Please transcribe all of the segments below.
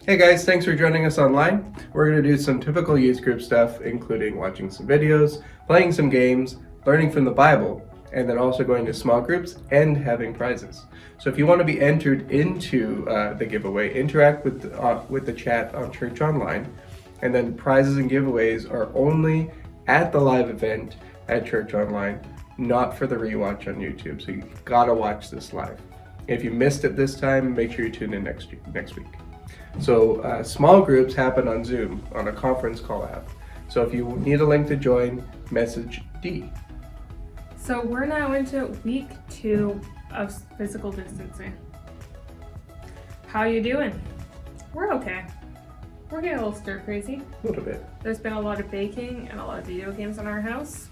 Hey guys, thanks for joining us online. We're going to do some typical youth group stuff, including watching some videos, playing some games, learning from the Bible, and then also going to small groups and having prizes. So if you want to be entered into the giveaway, interact with the chat on Church Online, and then prizes and giveaways are only at the live event at Church Online, not for the rewatch on YouTube. So you gotta watch this live. If you missed it this time, make sure you tune in next week. So small groups happen on Zoom on a conference call app. So if you need a link to join, message D. So we're now into week 2 of physical distancing. How you doing? We're okay. We're getting a little stir crazy. A little bit. There's been a lot of baking and a lot of video games in our house.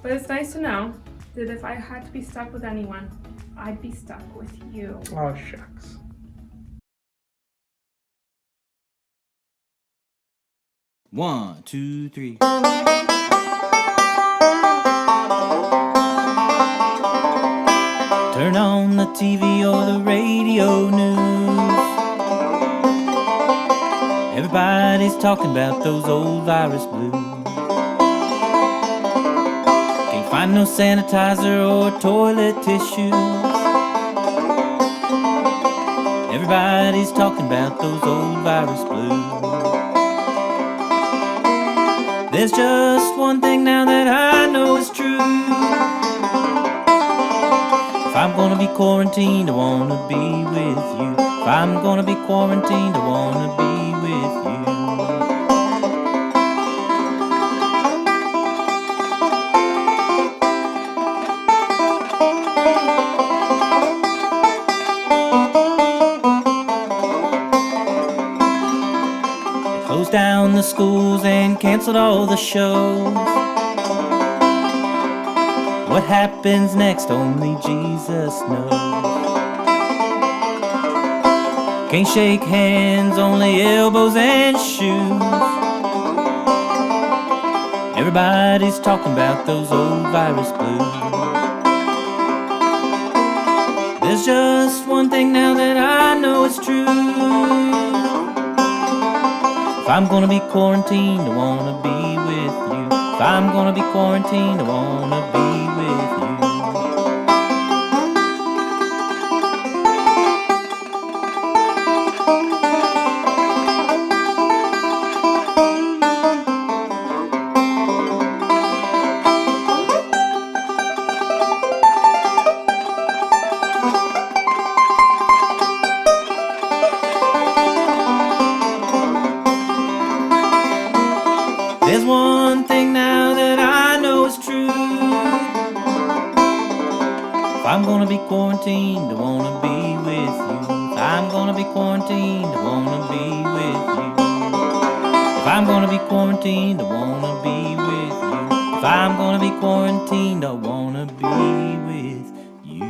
But it's nice to know that if I had to be stuck with anyone, I'd be stuck with you. Oh, shucks. One, two, three. Turn on the TV or the radio news. Everybody's talking about those old virus blues. Can't find no sanitizer or toilet tissues. Everybody's talking about those old virus blues. There's just one thing now that I know is true. If I'm gonna be quarantined, I wanna be with you. If I'm gonna be quarantined, I wanna be with you. They closed down the schools and canceled all the shows. What happens next, only Jesus knows. Can't shake hands, only elbows and shoes. Everybody's talking about those old virus blues. There's just one thing now that I know is true. If I'm gonna be quarantined, I wanna be with you. If I'm gonna be quarantined, I wanna be with you. There's one thing now that I know is true. If I'm gonna be quarantined, I wanna be with you. If I'm gonna be quarantined, I wanna be with you. If I'm gonna be quarantined, I wanna be with you. If I'm gonna be quarantined, I wanna be with you.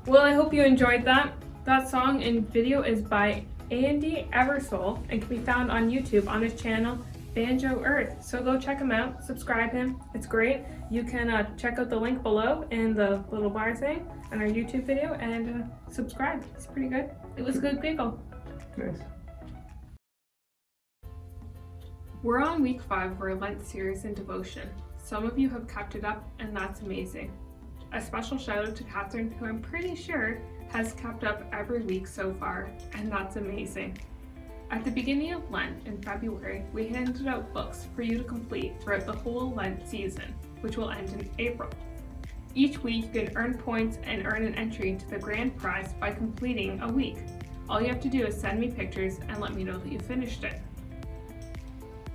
Well, I hope you enjoyed that. That song and video is by Andy Eversole and can be found on YouTube on his channel Banjo Earth. So go check him out, subscribe him. It's great. You can check out the link below in the little bar thing on our YouTube video and subscribe. It's pretty good. It was a good giggle. Nice. We're on week 5 of our Lent series and devotion. Some of you have kept it up and that's amazing. A special shout out to Catherine, who I'm pretty sure has kept up every week so far, and that's amazing. At the beginning of Lent in February, we handed out books for you to complete throughout the whole Lent season, which will end in April. Each week you can earn points and earn an entry to the grand prize by completing a week. All you have to do is send me pictures and let me know that you finished it.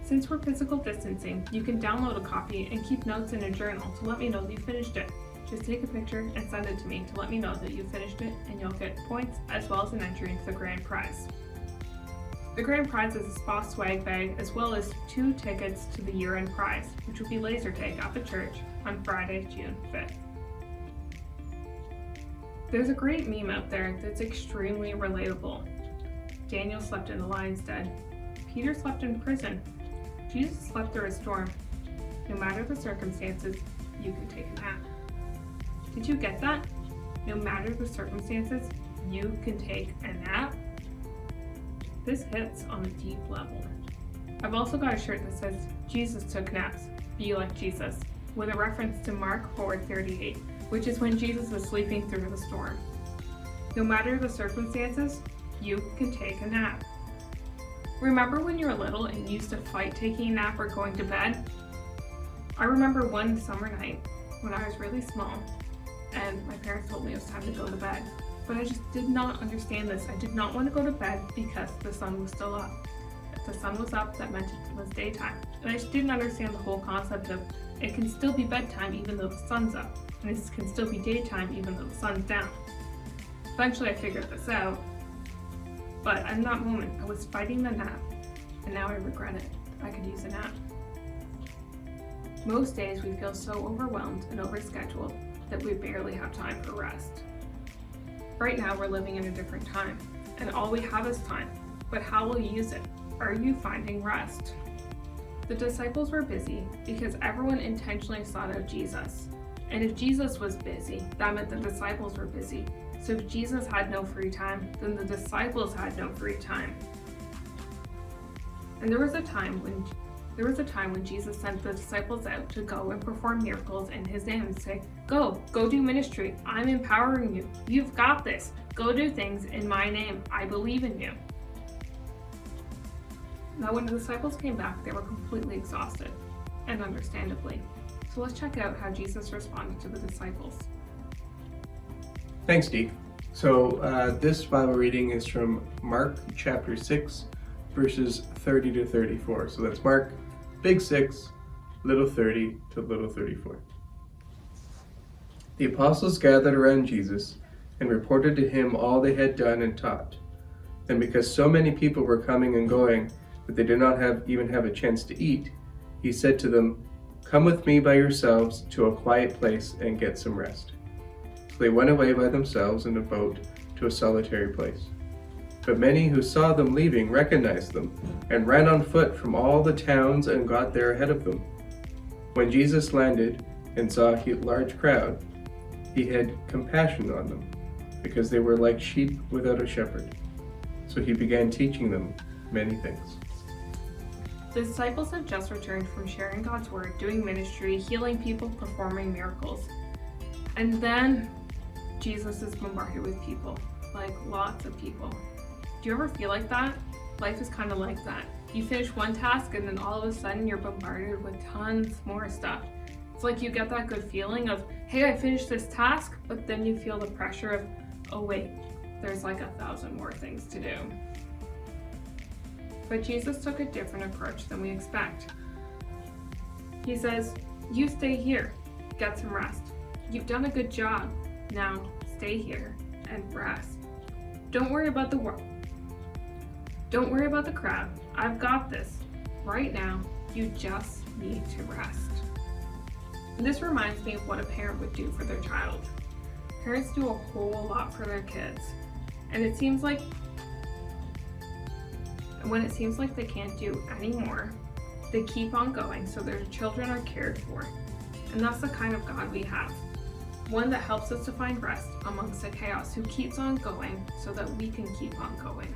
Since we're physical distancing, you can download a copy and keep notes in a journal to let me know that you finished it. Just take a picture and send it to me to let me know that you finished it, and you'll get points as well as an entry into the grand prize. The grand prize is a spa swag bag as well as 2 tickets to the year-end prize, which will be laser tag at the church on Friday, June 5th. There's a great meme out there that's extremely relatable. Daniel slept in the lion's den. Peter slept in prison. Jesus slept through a storm. No matter the circumstances, you can take a nap. Did you get that? No matter the circumstances, you can take a nap? This hits on a deep level. I've also got a shirt that says, Jesus took naps, be like Jesus, with a reference to Mark 4:38, which is when Jesus was sleeping through the storm. No matter the circumstances, you can take a nap. Remember when you were little and used to fight taking a nap or going to bed? I remember one summer night when I was really small and my parents told me it was time to go to bed. But I just did not understand this. I did not want to go to bed because the sun was still up. If the sun was up, that meant it was daytime. And I just didn't understand the whole concept of it can still be bedtime even though the sun's up. And it can still be daytime even though the sun's down. Eventually I figured this out. But in that moment, I was fighting the nap. And now I regret it. I could use a nap. Most days we feel so overwhelmed and overscheduled that we barely have time for rest. Right now we're living in a different time, and all we have is time, but how will you use it? Are you finding rest? The disciples were busy because everyone intentionally sought out Jesus. And if Jesus was busy, that meant the disciples were busy. So if Jesus had no free time, then the disciples had no free time. And there was a time when Jesus sent the disciples out to go and perform miracles in his name and say, go do ministry. I'm empowering you. You've got this. Go do things in my name. I believe in you. Now when the disciples came back, they were completely exhausted, and understandably. So let's check out how Jesus responded to the disciples. Thanks, Deke. So this Bible reading is from Mark chapter 6, verses 30 to 34. So that's Mark, big 6, little 30 to little 34. The apostles gathered around Jesus and reported to him all they had done and taught. And because so many people were coming and going that they did not even have a chance to eat, he said to them, "Come with me by yourselves to a quiet place and get some rest." So they went away by themselves in a boat to a solitary place. But many who saw them leaving recognized them and ran on foot from all the towns and got there ahead of them. When Jesus landed and saw a large crowd, he had compassion on them because they were like sheep without a shepherd. So he began teaching them many things. The disciples had just returned from sharing God's word, doing ministry, healing people, performing miracles. And then Jesus is bombarded with people, like lots of people. Do you ever feel like that? Life is kind of like that. You finish one task and then all of a sudden you're bombarded with tons more stuff. It's like you get that good feeling of, hey, I finished this task, but then you feel the pressure of, oh wait, there's like 1,000 more things to do. But Jesus took a different approach than we expect. He says, you stay here, get some rest. You've done a good job. Now stay here and rest. Don't worry about the world. Don't worry about the crowd. I've got this. Right now, you just need to rest. And this reminds me of what a parent would do for their child. Parents do a whole lot for their kids. And when it seems like they can't do any more, they keep on going so their children are cared for. And that's the kind of God we have. One that helps us to find rest amongst the chaos, who keeps on going so that we can keep on going.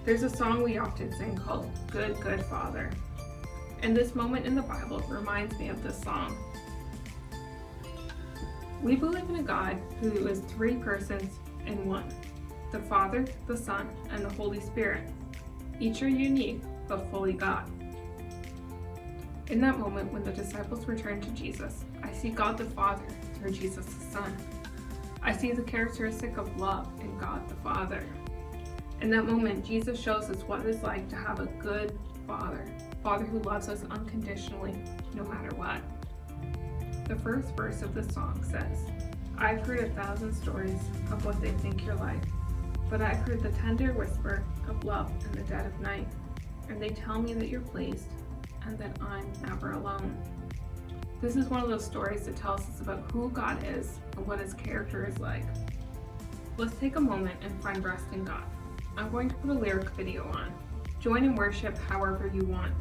There's a song we often sing called Good, Good Father. And this moment in the Bible reminds me of this song. We believe in a God who is 3 persons in one, the Father, the Son, and the Holy Spirit. Each are unique, but fully God. In that moment when the disciples returned to Jesus, I see God the Father through Jesus the Son. I see the characteristic of love in God the Father. In that moment, Jesus shows us what it's like to have a good Father who loves us unconditionally, no matter what. The first verse of the song says, I've heard 1,000 stories of what they think you're like, but I've heard the tender whisper of love in the dead of night, and they tell me that you're pleased and that I'm never alone. This is one of those stories that tells us about who God is and what his character is like. Let's take a moment and find rest in God. I'm going to put a lyric video on. Join in worship however you want.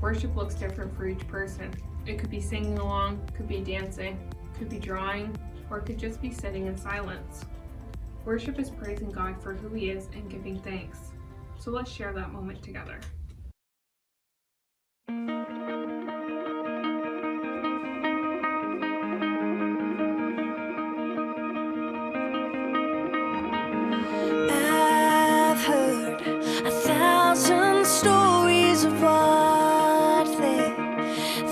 Worship looks different for each person. It could be singing along, could be dancing, could be drawing, or it could just be sitting in silence. Worship is praising God for who He is and giving thanks. So let's share that moment together. I've heard 1,000 stories of what they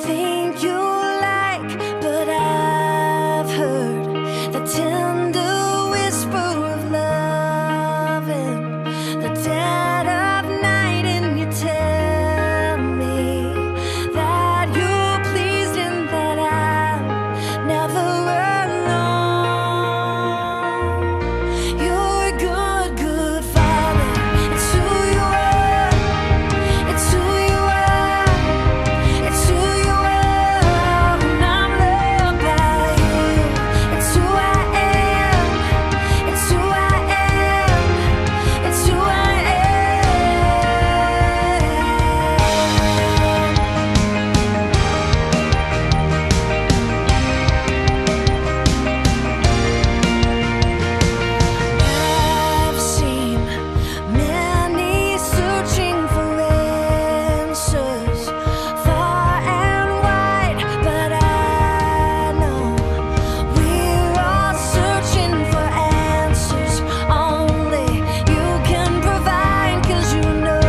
think you like, but I've heard the tender whisper of love in the dead of night, and you tell me that you're pleased and that I'm never alone. You're a good, good Father. It's who you are. It's who you are. It's who you are. And I'm loved by you. It's who I am. It's who I am. It's who I I've seen many searching for answers far and wide, but I know we're all searching for answers only you can provide, 'cause you know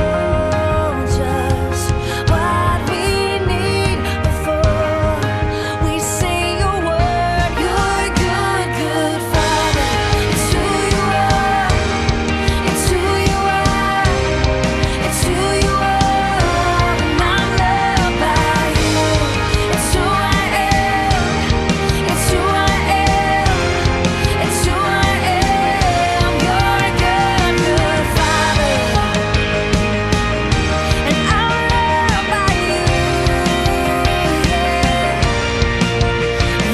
just what we need before we say a word. You're a good, good Father. It's who you are. It's who you are. It's who you are. And I'm loved by you. It's who I am. It's who I am. It's who I am. You're a good, good Father. And I'm loved by you.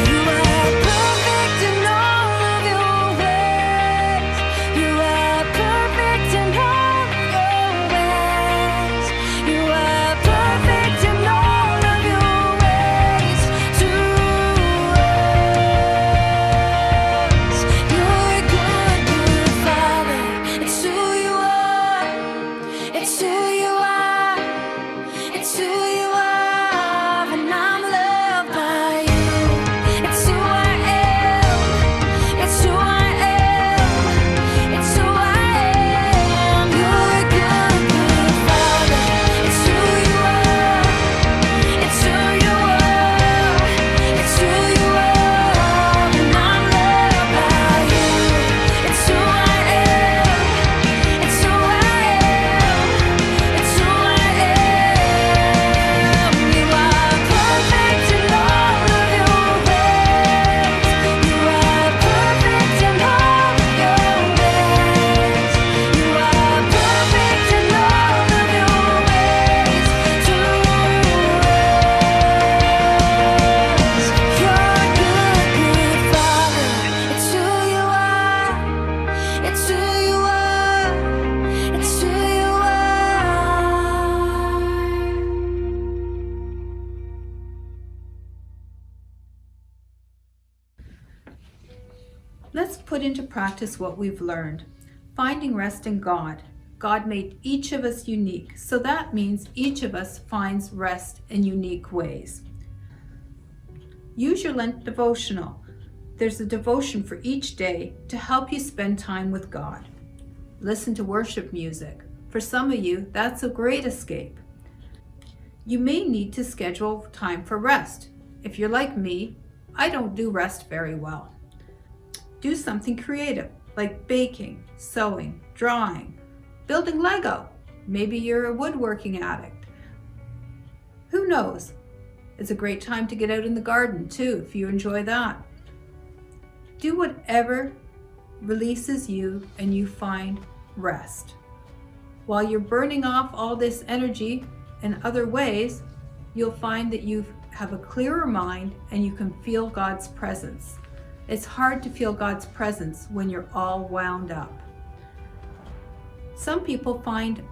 You are perfect in all of your ways. You are perfect in all of your ways. You are perfect in all of your ways to us. You're a good, good Father. It's who you are. It's who you are. It's who you are. And I'm loved by you. It's who I am. It's who I am. It's who I am. You're a good, good Father. It's who you are. It's who you are. It's who you are. And I'm loved by you. It's who I am. It's who I am. It's who I am. You are perfect in all of your ways. You are perfect in all of your ways. You are perfect in all of your ways to us. You're a good, good Father. It's who you are. It's who you are. It's who you are. Let's put into practice what we've learned. Finding rest in God. God made each of us unique, so that means each of us finds rest in unique ways. Use your Lent devotional. There's a devotion for each day to help you spend time with God. Listen to worship music. For some of you, that's a great escape. You may need to schedule time for rest. If you're like me, I don't do rest very well. Do something creative, like baking, sewing, drawing, building Lego. Maybe you're a woodworking addict. Who knows? It's a great time to get out in the garden too, if you enjoy that. Do whatever releases you and you find rest. While you're burning off all this energy in other ways, you'll find that you have a clearer mind and you can feel God's presence. It's hard to feel God's presence when you're all wound up. Some people find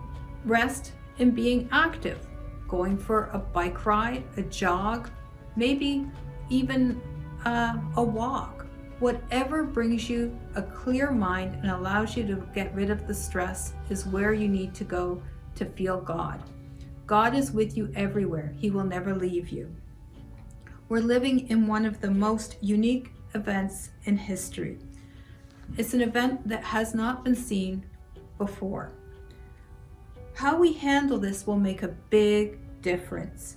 rest in being active, going for a bike ride, a jog, maybe even a walk. Whatever brings you a clear mind and allows you to get rid of the stress is where you need to go to feel God. God is with you everywhere. He will never leave you. We're living in one of the most unique events in history. It's an event that has not been seen before. How we handle this will make a big difference.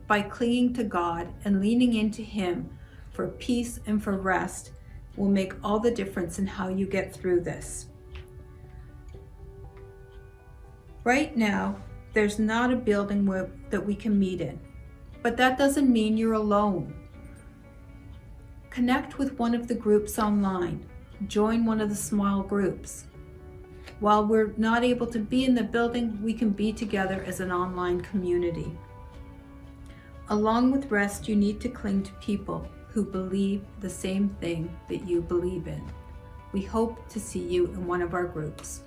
By clinging to God and leaning into Him for peace and for rest will make all the difference in how you get through this. Right now, there's not a building that we can meet in, but that doesn't mean you're alone. Connect with one of the groups online. Join one of the small groups. While we're not able to be in the building, we can be together as an online community. Along with rest, you need to cling to people who believe the same thing that you believe in. We hope to see you in one of our groups.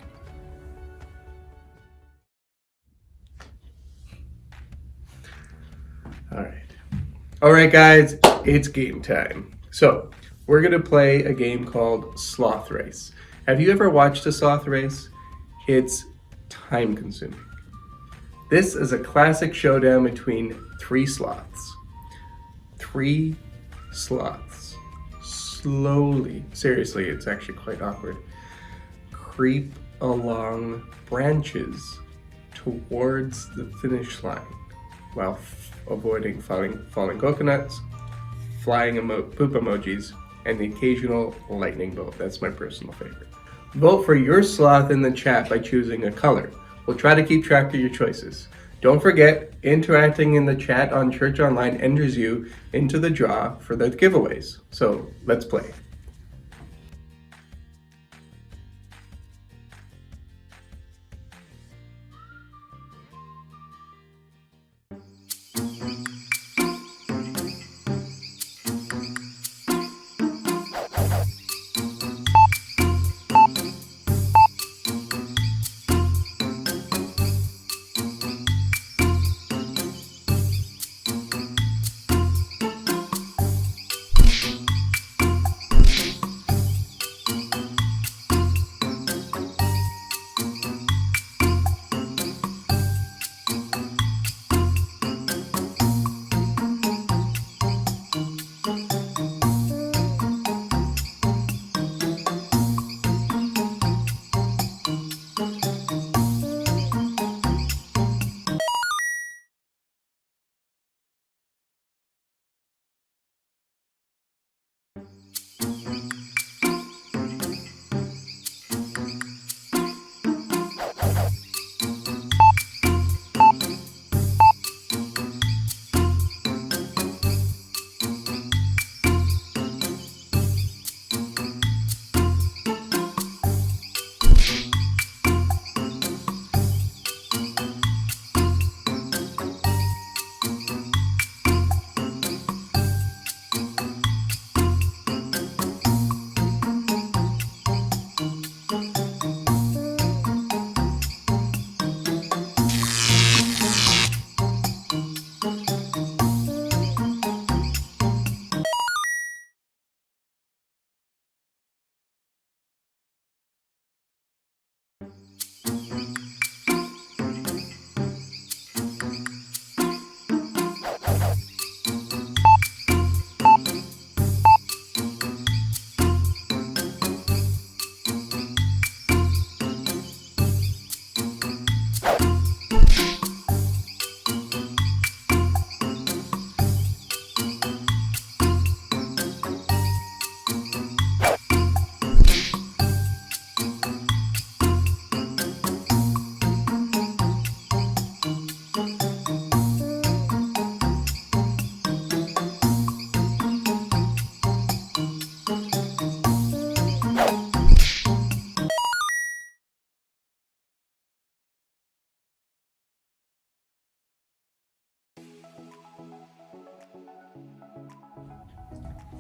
All right, guys, it's game time. So we're gonna play a game called Sloth Race. Have you ever watched a sloth race? It's time consuming. This is a classic showdown between three sloths. Three sloths slowly, seriously, it's actually quite awkward, creep along branches towards the finish line while avoiding falling coconuts, flying poop emojis, and the occasional lightning bolt. That's my personal favorite. Vote for your sloth in the chat by choosing a color. We'll try to keep track of your choices. Don't forget, interacting in the chat on Church Online enters you into the draw for the giveaways. So let's play.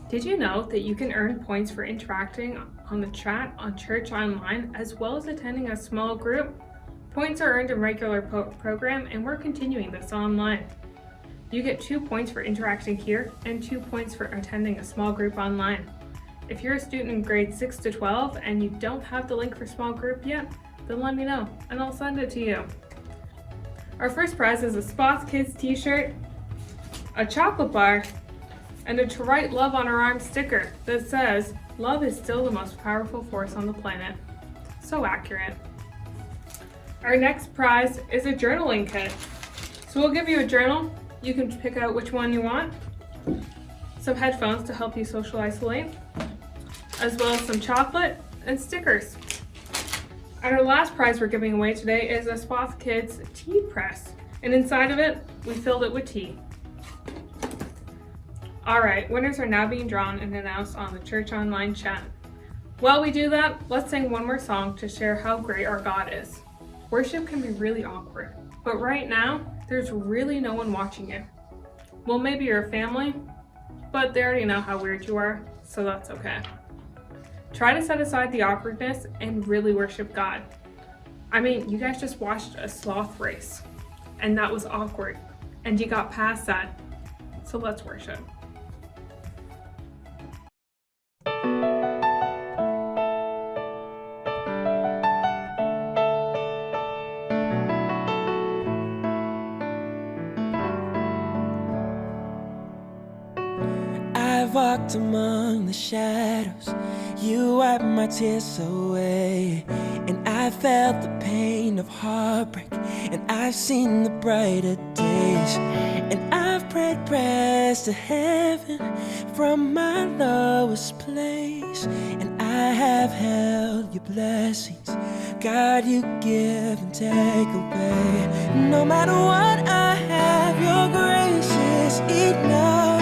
Did you know that you can earn points for interacting on the chat on Church Online as well as attending a small group? Points are earned in regular program, and we're continuing this online. You get 2 points for interacting here and 2 points for attending a small group online. If you're a student in grades 6 to 12 and you don't have the link for small group yet, then let me know and I'll send it to you. Our first prize is a Spots Kids t-shirt, a chocolate bar, and a To Write Love on Our Arm sticker that says, "Love is still the most powerful force on the planet." So accurate. Our next prize is a journaling kit. So we'll give you a journal. You can pick out which one you want. Some headphones to help you social isolate, as well as some chocolate and stickers. And our last prize we're giving away today is a Spots Kids tea press. And inside of it, we filled it with tea. Alright, winners are now being drawn and announced on the Church Online chat. While we do that, let's sing one more song to share how great our God is. Worship can be really awkward, but right now, there's really no one watching you. Well, maybe your family, but they already know how weird you are, so that's okay. Try to set aside the awkwardness and really worship God. I mean, you guys just watched a sloth race, and that was awkward, and you got past that, so let's worship. I've walked among the shadows, you wiped my tears away. And I felt the pain of heartbreak, and I've seen the brighter days. And I've prayed prayers to heaven from my lowest place. And I have held your blessings, God, you give and take away. No matter what I have, your grace is enough.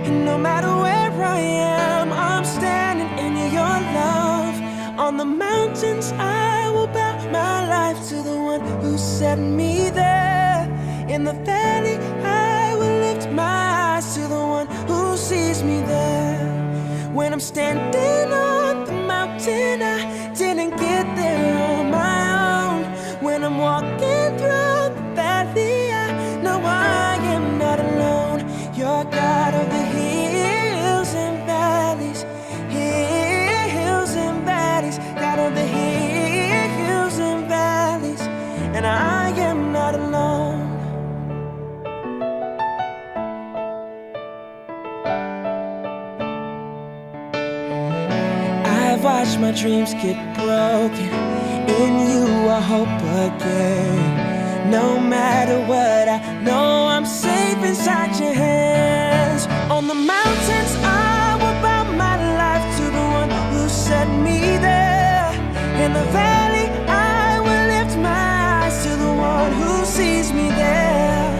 And no matter where I am, I'm standing in your love. On the mountains I will bow my life to the one who set me there. In the valley I will lift my eyes to the one who sees me there. When I'm standing on the mountain, I didn't get there on my own. When I'm walking through the valley, I know I am not alone. You're God of the hills and valleys, hills and valleys, God of the hills and valleys, and I am not alone. I've watched my dreams get broken, in you I hope again. No matter what, I know I'm safe inside your hands. On the mountains I will bow my life to the one who set me there. In the valley I will lift my eyes to the one who sees me there.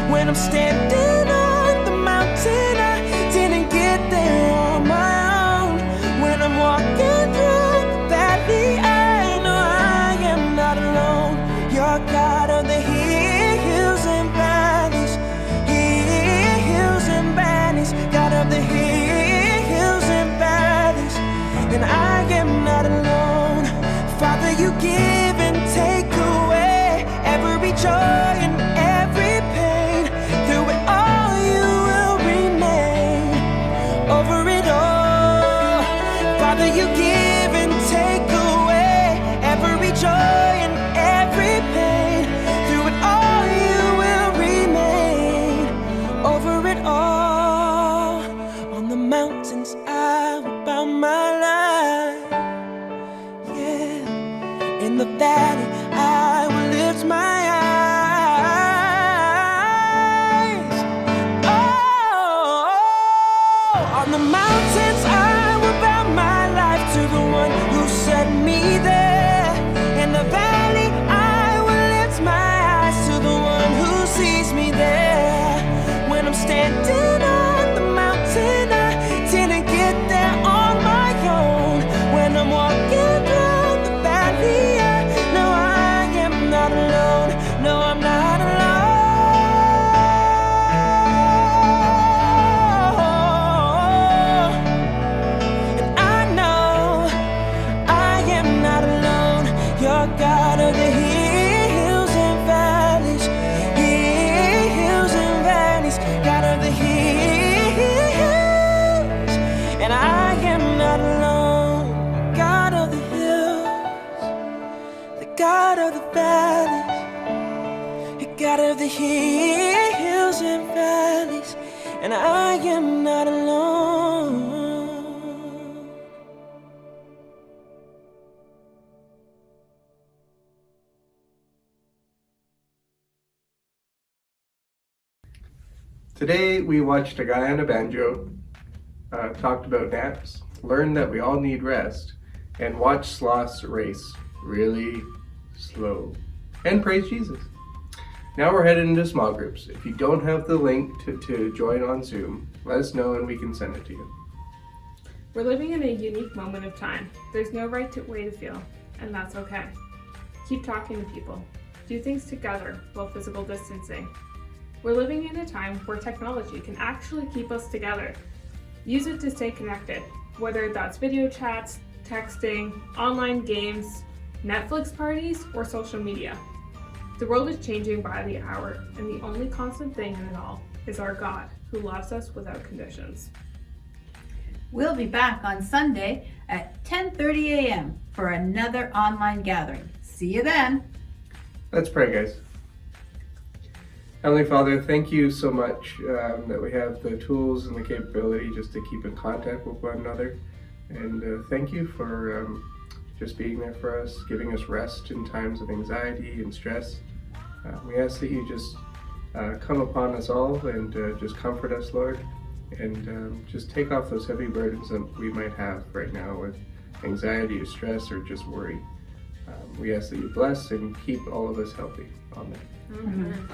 When I'm standing on the mountain, I didn't get there on my own. When I'm walking through the valley, I know I am not alone. You're God of the hills and valleys, hills and valleys, God of the hills and valleys, and I am not alone. Father, you give and take away every joy and every pain. Through it all you will remain, over it all. Father, you give and take away every joy and every pain. Through it all you will remain, over it all. On the mountains I will bow my life, yeah. In the valley I will lift my eyes. Oh, on the mountains I will bow my life to the one who set me there. In the valley I will lift my eyes to the one who sees me there. When I'm standing on the mountain, I didn't get there on my own. When I'm walking through the valley, I know I am not alone. No, I'm not alone. of the valleys, a God of the hills and valleys, and I am not alone. Today we watched a guy on a banjo, talked about naps, learned that we all need rest, and watched sloths race really slow, and praise Jesus. Now we're headed into small groups. If you don't have the link to join on Zoom, let us know and we can send it to you. We're living in a unique moment of time. There's no right way to feel, and that's okay. Keep talking to people. Do things together while physical distancing. We're living in a time where technology can actually keep us together. Use it to stay connected, whether that's video chats, texting, online games, Netflix parties, or social media. The world is changing by the hour, and the only constant thing in it all is our God, who loves us without conditions. We'll be back on Sunday at 10:30 a.m. for another online gathering. See you then. Let's pray, guys. Heavenly Father, thank you so much that we have the tools and the capability just to keep in contact with one another. And thank you for just being there for us, giving us rest in times of anxiety and stress. We ask that you just come upon us all and just comfort us, Lord, and just take off those heavy burdens that we might have right now with anxiety or stress or just worry. We ask that you bless and keep all of us healthy. Amen. Amen.